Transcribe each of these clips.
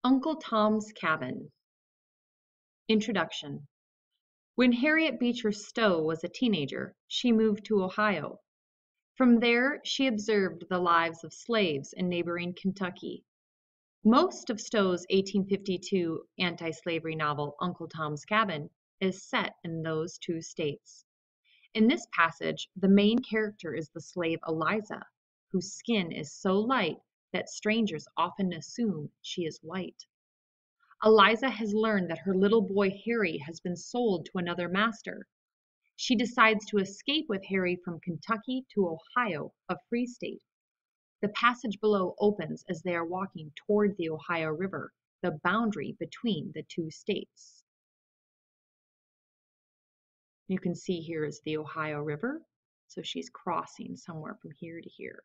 Uncle Tom's Cabin. Introduction. When Harriet Beecher Stowe was a teenager, she moved to Ohio. From there, she observed the lives of slaves in neighboring Kentucky. Most of Stowe's 1852 anti-slavery novel, Uncle Tom's Cabin, is set in those two states. In this passage, the main character is the slave Eliza, whose skin is so light that strangers often assume she is white. Eliza has learned that her little boy Harry has been sold to another master. She decides to escape with Harry from Kentucky to Ohio, a free state. The passage below opens as they are walking toward the Ohio River, the boundary between the two states. You can see here is the Ohio River, so she's crossing somewhere from here to here.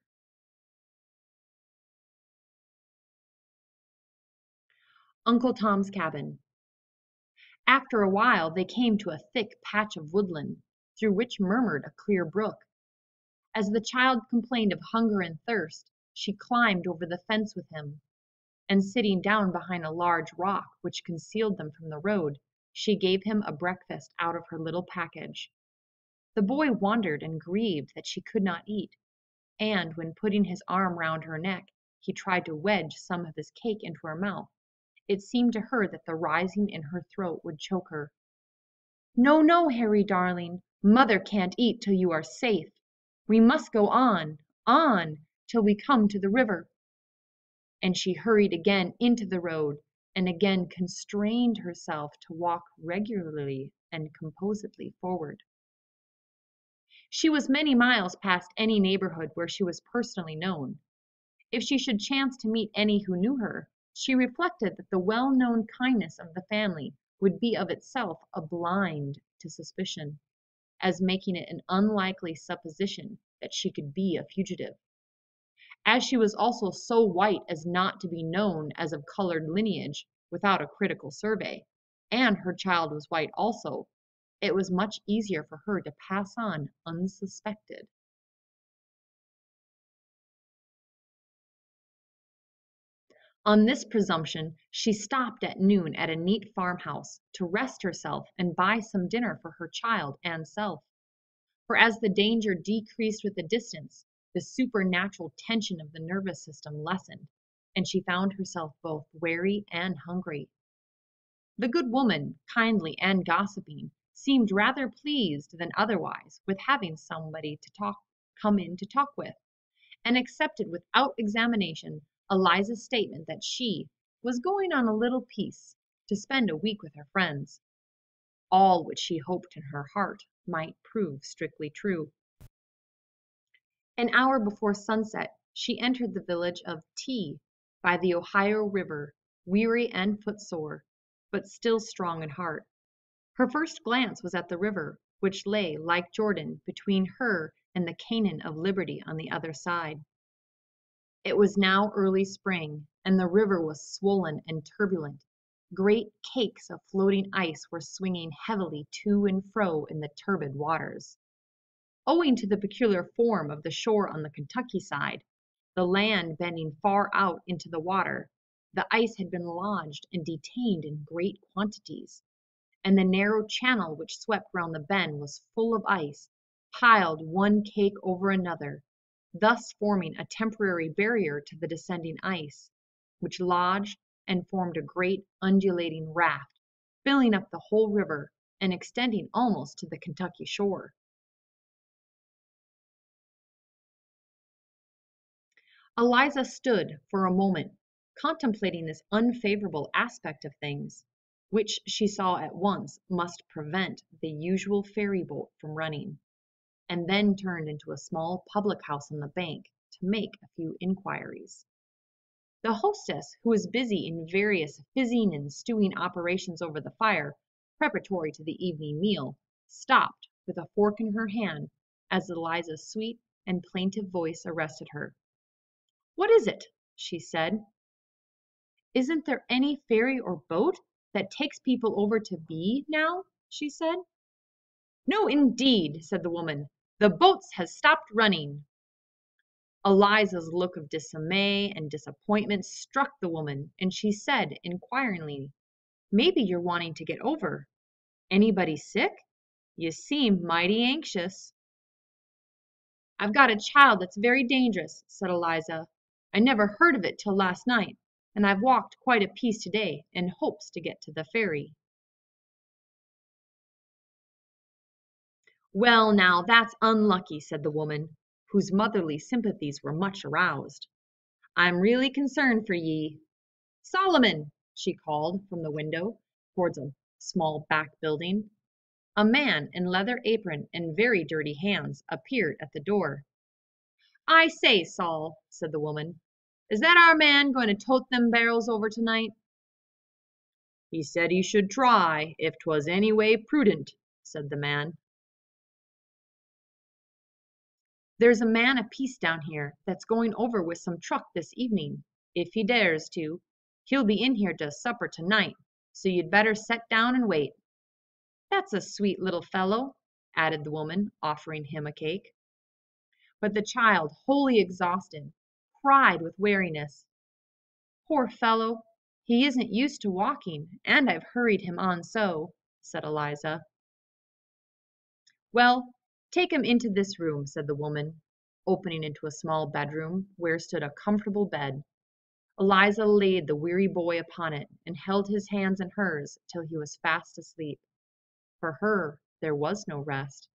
Uncle Tom's Cabin. After a while they came to a thick patch of woodland, through which murmured a clear brook. As the child complained of hunger and thirst, she climbed over the fence with him, and sitting down behind a large rock which concealed them from the road, she gave him a breakfast out of her little package. The boy wondered and grieved that she could not eat, and when putting his arm round her neck, he tried to wedge some of his cake into her mouth. It seemed to her that the rising in her throat would choke her. "No, no, Harry darling, mother can't eat till you are safe. We must go on, till we come to the river." And she hurried again into the road, and again constrained herself to walk regularly and composedly forward. She was many miles past any neighborhood where she was personally known. If she should chance to meet any who knew her, she reflected that the well-known kindness of the family would be of itself a blind to suspicion, as making it an unlikely supposition that she could be a fugitive. As she was also so white as not to be known as of colored lineage without a critical survey, and her child was white also, it was much easier for her to pass on unsuspected. On this presumption, she stopped at noon at a neat farmhouse to rest herself and buy some dinner for her child and self. For as the danger decreased with the distance, the supernatural tension of the nervous system lessened, and she found herself both weary and hungry. The good woman, kindly and gossiping, seemed rather pleased than otherwise with having somebody to come in to talk with, and accepted without examination Eliza's statement that she was going on a little piece to spend a week with her friends, all which she hoped in her heart might prove strictly true. An hour before sunset, she entered the village of T by the Ohio River, weary and footsore, but still strong in heart. Her first glance was at the river, which lay, like Jordan, between her and the Canaan of liberty on the other side. It was now early spring, and the river was swollen and turbulent. Great cakes of floating ice were swinging heavily to and fro in the turbid waters. Owing to the peculiar form of the shore on the Kentucky side, the land bending far out into the water, the ice had been lodged and detained in great quantities, and the narrow channel which swept round the bend was full of ice, piled one cake over another, thus forming a temporary barrier to the descending ice, which lodged and formed a great undulating raft, filling up the whole river and extending almost to the Kentucky shore. Eliza stood for a moment contemplating this unfavorable aspect of things, which she saw at once must prevent the usual ferry boat from running, and then turned into a small public house on the bank to make a few inquiries. The hostess, who was busy in various fizzing and stewing operations over the fire, preparatory to the evening meal, stopped with a fork in her hand as Eliza's sweet and plaintive voice arrested her. "What is it?" she said. "Isn't there any ferry or boat that takes people over to B now?" she said. "No, indeed," said the woman. "The boats has stopped running." Eliza's look of dismay and disappointment struck the woman, and she said inquiringly, "Maybe you're wanting to get over. Anybody sick? You seem mighty anxious." "I've got a child that's very dangerous," said Eliza. "I never heard of it till last night, and I've walked quite a piece today in hopes to get to the ferry." "Well, now, that's unlucky," said the woman, whose motherly sympathies were much aroused. "I'm really concerned for ye. Solomon!" she called from the window towards a small back building. A man in leather apron and very dirty hands appeared at the door. "I say, Sol," said the woman, "is that our man going to tote them barrels over tonight?" "He said he should try, if 'twas any way prudent," said the man. "There's a man apiece down here that's going over with some truck this evening, if he dares to. He'll be in here to supper tonight, so you'd better set down and wait." "That's a sweet little fellow," added the woman, offering him a cake. But the child, wholly exhausted, cried with weariness. "Poor fellow, he isn't used to walking, and I've hurried him on so," said Eliza. "Well, take him into this room," said the woman, opening into a small bedroom where stood a comfortable bed. Eliza laid the weary boy upon it and held his hands in hers till he was fast asleep. For her there was no rest.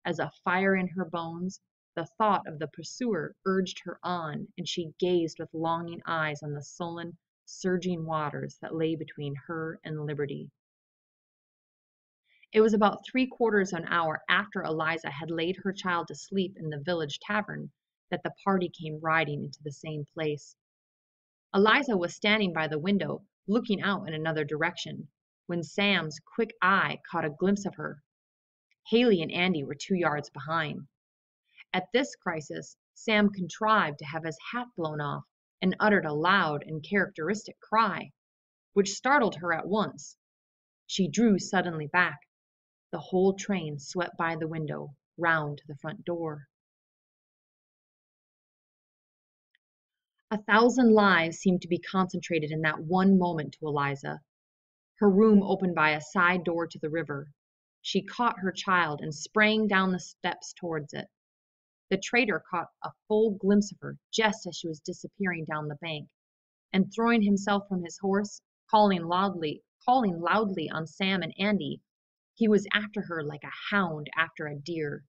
As a fire in her bones, the thought of the pursuer urged her on, and she gazed with longing eyes on the sullen, surging waters that lay between her and liberty. It was about 3/4 of an hour after Eliza had laid her child to sleep in the village tavern that the party came riding into the same place. Eliza was standing by the window, looking out in another direction, when Sam's quick eye caught a glimpse of her. Haley and Andy were 2 yards behind. At this crisis, Sam contrived to have his hat blown off and uttered a loud and characteristic cry, which startled her at once. She drew suddenly back. The whole train swept by the window, round to the front door. 1,000 lives seemed to be concentrated in that one moment to Eliza. Her room opened by a side door to the river. She caught her child and sprang down the steps towards it. The trader caught a full glimpse of her just as she was disappearing down the bank, and throwing himself from his horse, calling loudly on Sam and Andy, he was after her like a hound after a deer.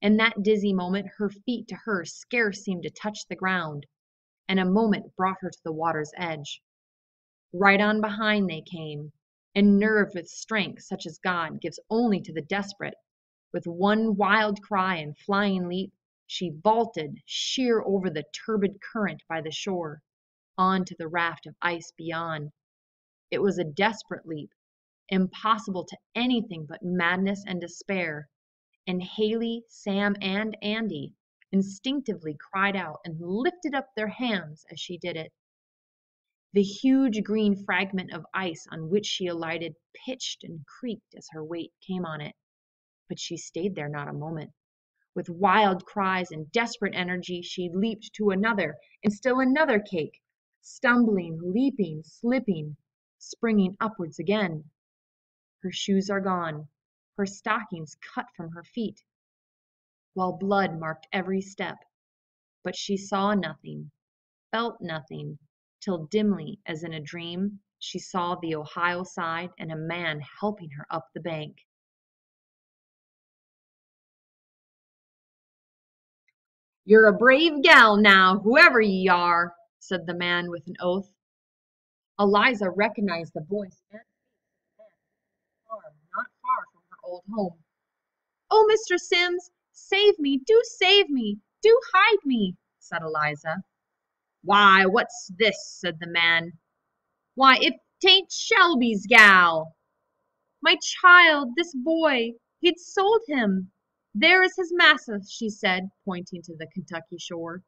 In that dizzy moment her feet to her scarce seemed to touch the ground, and a moment brought her to the water's edge. Right on behind they came, and nerved with strength such as God gives only to the desperate, with one wild cry and flying leap, she vaulted sheer over the turbid current by the shore, on to the raft of ice beyond. It was a desperate leap, impossible to anything but madness and despair, and Haley, Sam, and Andy instinctively cried out and lifted up their hands as she did it. The huge green fragment of ice on which she alighted pitched and creaked as her weight came on it, but she stayed there not a moment. With wild cries and desperate energy she leaped to another and still another cake, stumbling, leaping, slipping, springing upwards again. Her shoes are gone, her stockings cut from her feet, while blood marked every step, but she saw nothing, felt nothing, till dimly, as in a dream, she saw the Ohio side and a man helping her up the bank. "You're a brave gal now, whoever ye are," said the man with an oath. Eliza recognized the voice and face of the man on the farm not far from her old home. "Oh, Mr. Sims, save me, do save me, do hide me," said Eliza. "Why, what's this?" said the man. "Why, if 'tain't Shelby's gal!" "My child, this boy, he'd sold him. There is his massa," she said, pointing to the Kentucky shore.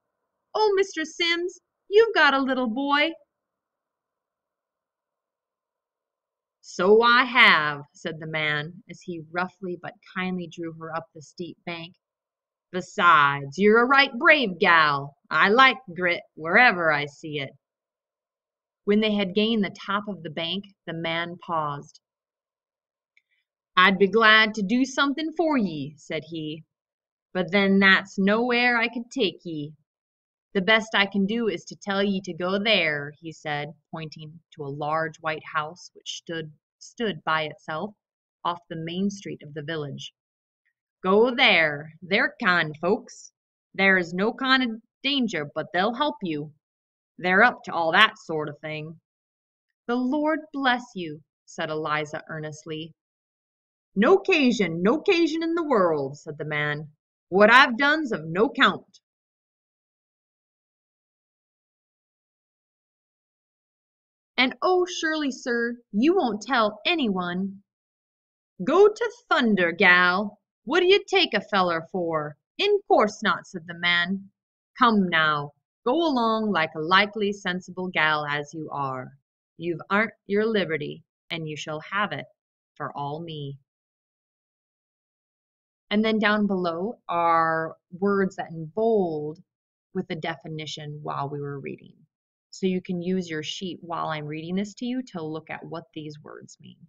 "Oh, Mr. Sims, you've got a little boy." "So I have," said the man, as he roughly but kindly drew her up the steep bank. Besides, you're a right brave gal. I like grit wherever I see it." When they had gained the top of the bank, the man paused. "I'd be glad to do something for ye," said he, "but then that's nowhere I could take ye. The best I can do is to tell ye to go there," he said, pointing to a large white house which stood by itself off the main street of the village. "Go there. They're kind folks. There's no kind of danger but they'll help you. They're up to all that sort of thing." "The Lord bless you," said Eliza earnestly. "No 'casion in the world," said the man. "What I've done's of no 'count." "And oh, surely, sir, you won't tell any one." "Go to thunder, gal! What do you take a feller for? In course not," said the man. "Come now, go along like a likely, sensible gal as you are. You've 'arnt your liberty, and you shall have it, for all me." And then down below are words that in bold with the definition while we were reading. So you can use your sheet while I'm reading this to you to look at what these words mean.